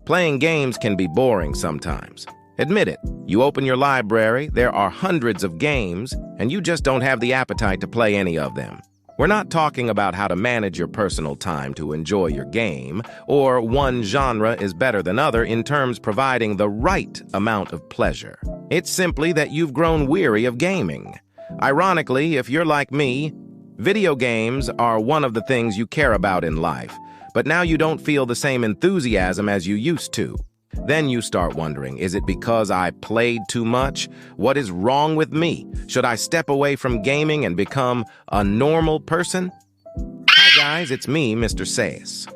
Playing games can be boring sometimes. Admit it, you open your library, there are hundreds of games, and you just don't have the appetite to play any of them. We're not talking about how to manage your personal time to enjoy your game, or one genre is better than other in terms providing the right amount of pleasure. It's simply that you've grown weary of gaming. Ironically, if you're like me, video games are one of the things you care about in life, but now you don't feel the same enthusiasm as you used to. Then you start wondering, is it because I played too much? What is wrong with me? Should I step away from gaming and become a normal person? Hi guys, it's me, Mr. Sayas.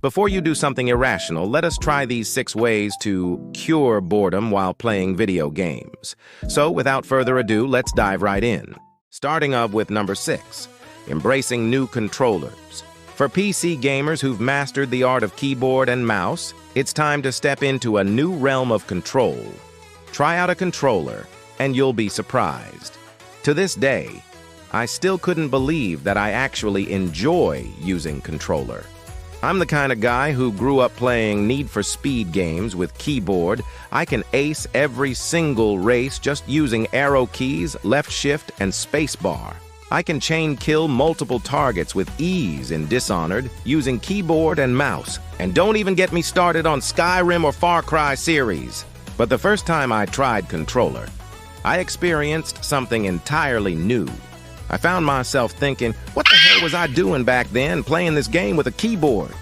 Before you do something irrational, let us try these 6 ways to cure boredom while playing video games. So without further ado, let's dive right in. Starting up with number 6, embracing new controllers. For PC gamers who've mastered the art of keyboard and mouse, it's time to step into a new realm of control. Try out a controller, and you'll be surprised. To this day, I still couldn't believe that I actually enjoy using controller. I'm the kind of guy who grew up playing Need for Speed games with keyboard. I can ace every single race just using arrow keys, left shift, and spacebar. I can chain kill multiple targets with ease in Dishonored using keyboard and mouse. And don't even get me started on Skyrim or Far Cry series. But the first time I tried controller, I experienced something entirely new. I found myself thinking, what the hell was I doing back then playing this game with a keyboard?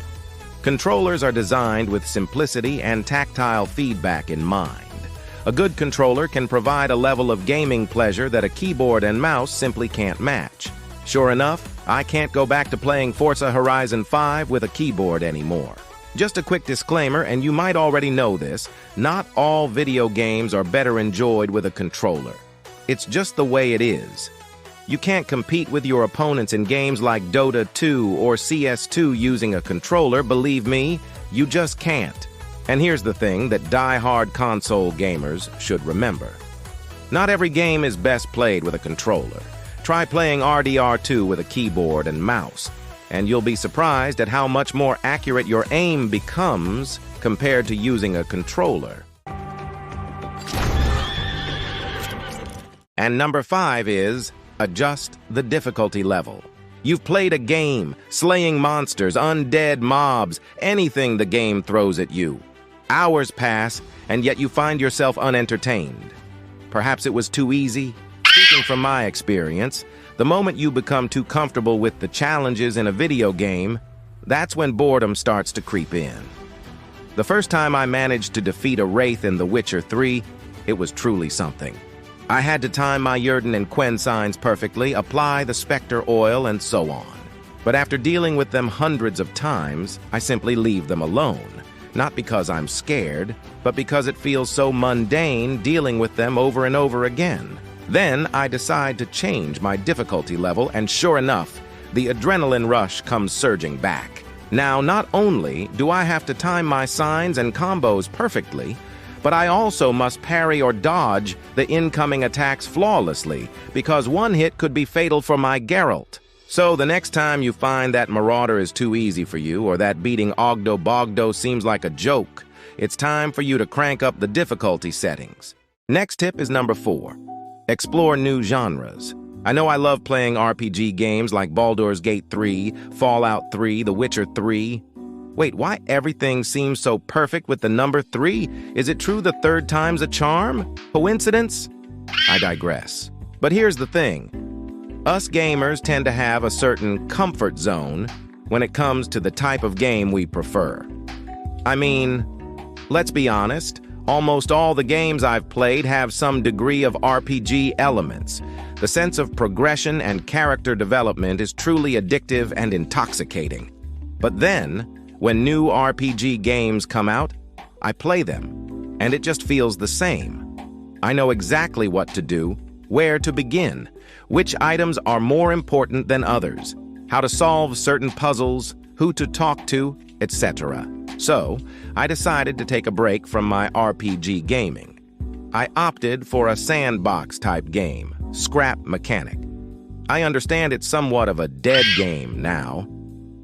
Controllers are designed with simplicity and tactile feedback in mind. A good controller can provide a level of gaming pleasure that a keyboard and mouse simply can't match. Sure enough, I can't go back to playing Forza Horizon 5 with a keyboard anymore. Just a quick disclaimer, and you might already know this, not all video games are better enjoyed with a controller. It's just the way it is. You can't compete with your opponents in games like Dota 2 or CS2 using a controller, believe me, you just can't. And here's the thing that die-hard console gamers should remember. Not every game is best played with a controller. Try playing RDR2 with a keyboard and mouse, and you'll be surprised at how much more accurate your aim becomes compared to using a controller. And number 5 is adjust the difficulty level. You've played a game, slaying monsters, undead mobs, anything the game throws at you. Hours pass, and yet you find yourself unentertained. Perhaps it was too easy? Speaking from my experience, the moment you become too comfortable with the challenges in a video game, that's when boredom starts to creep in. The first time I managed to defeat a wraith in The Witcher 3, it was truly something. I had to time my Yrden and Quen signs perfectly, apply the Spectre oil, and so on. But after dealing with them hundreds of times, I simply leave them alone. Not because I'm scared, but because it feels so mundane dealing with them over and over again. Then I decide to change my difficulty level, and sure enough, the adrenaline rush comes surging back. Now, not only do I have to time my signs and combos perfectly, but I also must parry or dodge the incoming attacks flawlessly, because one hit could be fatal for my Geralt. So the next time you find that Marauder is too easy for you, or that beating Ogdo Bogdo seems like a joke, it's time for you to crank up the difficulty settings. Next tip is number 4. Explore new genres. I know I love playing RPG games like Baldur's Gate 3, Fallout 3, The Witcher 3. Wait, why everything seems so perfect with the number 3? Is it true the third time's a charm? Coincidence? I digress. But here's the thing. Us gamers tend to have a certain comfort zone when it comes to the type of game we prefer. I mean, let's be honest, almost all the games I've played have some degree of RPG elements. The sense of progression and character development is truly addictive and intoxicating. But then, when new RPG games come out, I play them, and it just feels the same. I know exactly what to do, where to begin, which items are more important than others, how to solve certain puzzles, who to talk to, etc. So, I decided to take a break from my RPG gaming. I opted for a sandbox-type game, Scrap Mechanic. I understand it's somewhat of a dead game now,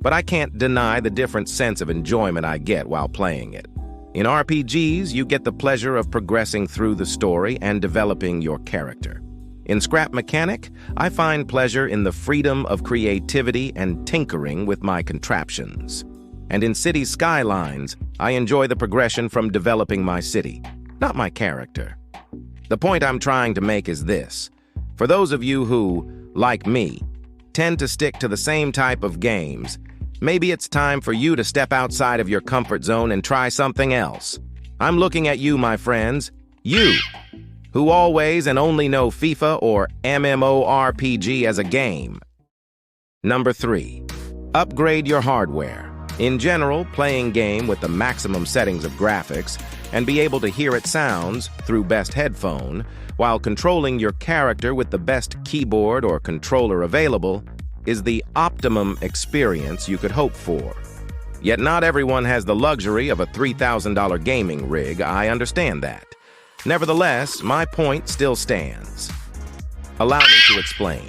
but I can't deny the different sense of enjoyment I get while playing it. In RPGs, you get the pleasure of progressing through the story and developing your character. In Scrap Mechanic, I find pleasure in the freedom of creativity and tinkering with my contraptions. And in City Skylines, I enjoy the progression from developing my city, not my character. The point I'm trying to make is this. For those of you who, like me, tend to stick to the same type of games, maybe it's time for you to step outside of your comfort zone and try something else. I'm looking at you, my friends. You, who always and only know FIFA or MMORPG as a game. Number 3. Upgrade your hardware. In general, playing game with the maximum settings of graphics and be able to hear its sounds through best headphone, while controlling your character with the best keyboard or controller available, is the optimum experience you could hope for. Yet not everyone has the luxury of a $3,000 gaming rig, I understand that. Nevertheless, my point still stands. Allow me to explain.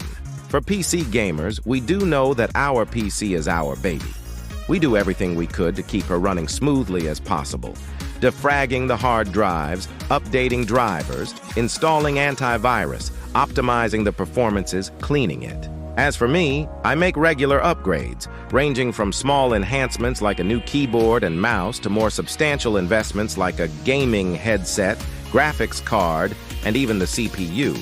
For PC gamers, we do know that our PC is our baby. We do everything we could to keep her running smoothly as possible, defragging the hard drives, updating drivers, installing antivirus, optimizing the performances, cleaning it. As for me, I make regular upgrades, ranging from small enhancements like a new keyboard and mouse to more substantial investments like a gaming headset, graphics card, and even the CPU.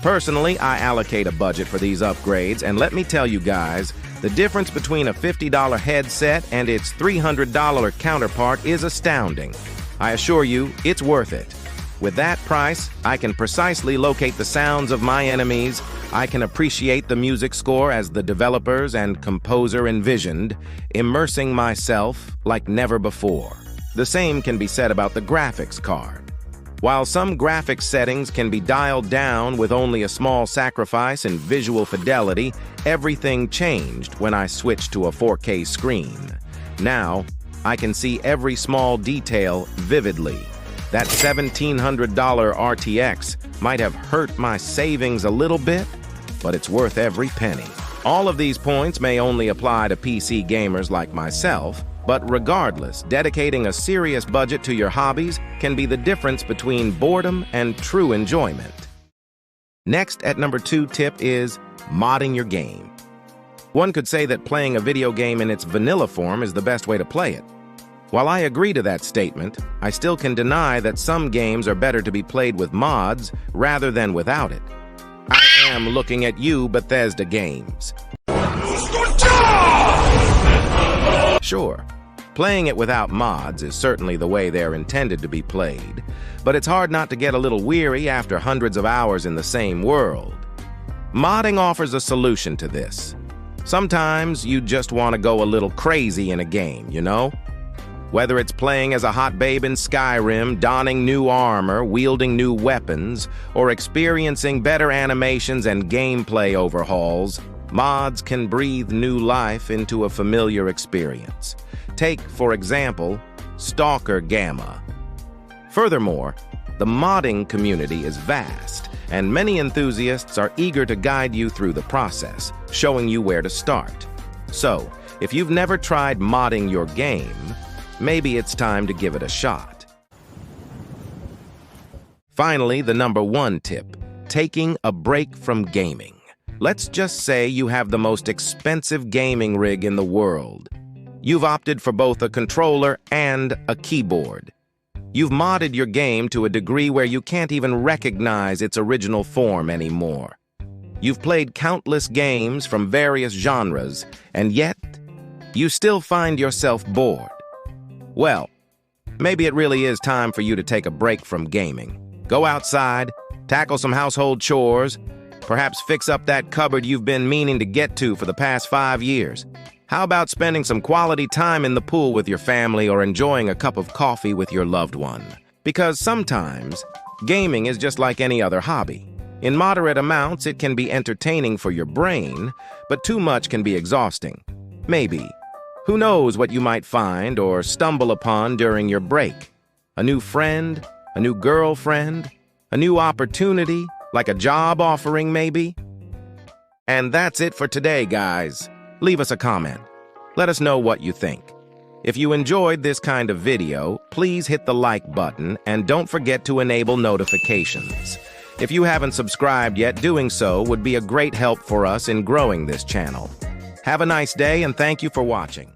Personally, I allocate a budget for these upgrades, and let me tell you guys, the difference between a $50 headset and its $300 counterpart is astounding. I assure you, it's worth it. With that price, I can precisely locate the sounds of my enemies, I can appreciate the music score as the developers and composer envisioned, immersing myself like never before. The same can be said about the graphics card. While some graphics settings can be dialed down with only a small sacrifice in visual fidelity, everything changed when I switched to a 4K screen. Now, I can see every small detail vividly. That $1,700 RTX might have hurt my savings a little bit, but it's worth every penny. All of these points may only apply to PC gamers like myself, but regardless, dedicating a serious budget to your hobbies can be the difference between boredom and true enjoyment. Next, at number 2 tip is modding your game. One could say that playing a video game in its vanilla form is the best way to play it. While I agree to that statement, I still can deny that some games are better to be played with mods rather than without it. I am looking at you, Bethesda Games. Sure, playing it without mods is certainly the way they're intended to be played, but it's hard not to get a little weary after hundreds of hours in the same world. Modding offers a solution to this. Sometimes you just want to go a little crazy in a game, you know? Whether it's playing as a hot babe in Skyrim, donning new armor, wielding new weapons, or experiencing better animations and gameplay overhauls, mods can breathe new life into a familiar experience. Take, for example, Stalker Gamma. Furthermore, the modding community is vast, and many enthusiasts are eager to guide you through the process, showing you where to start. So, if you've never tried modding your game, maybe it's time to give it a shot. Finally, the number 1 tip, taking a break from gaming. Let's just say you have the most expensive gaming rig in the world. You've opted for both a controller and a keyboard. You've modded your game to a degree where you can't even recognize its original form anymore. You've played countless games from various genres, and yet, you still find yourself bored. Well, maybe it really is time for you to take a break from gaming. Go outside, tackle some household chores, perhaps fix up that cupboard you've been meaning to get to for the past 5 years. How about spending some quality time in the pool with your family or enjoying a cup of coffee with your loved one? Because sometimes, gaming is just like any other hobby. In moderate amounts, it can be entertaining for your brain, but too much can be exhausting. Maybe. Who knows what you might find or stumble upon during your break? A new friend? A new girlfriend? A new opportunity? Like a job offering, maybe? And that's it for today, guys. Leave us a comment. Let us know what you think. If you enjoyed this kind of video, please hit the like button and don't forget to enable notifications. If you haven't subscribed yet, doing so would be a great help for us in growing this channel. Have a nice day and thank you for watching.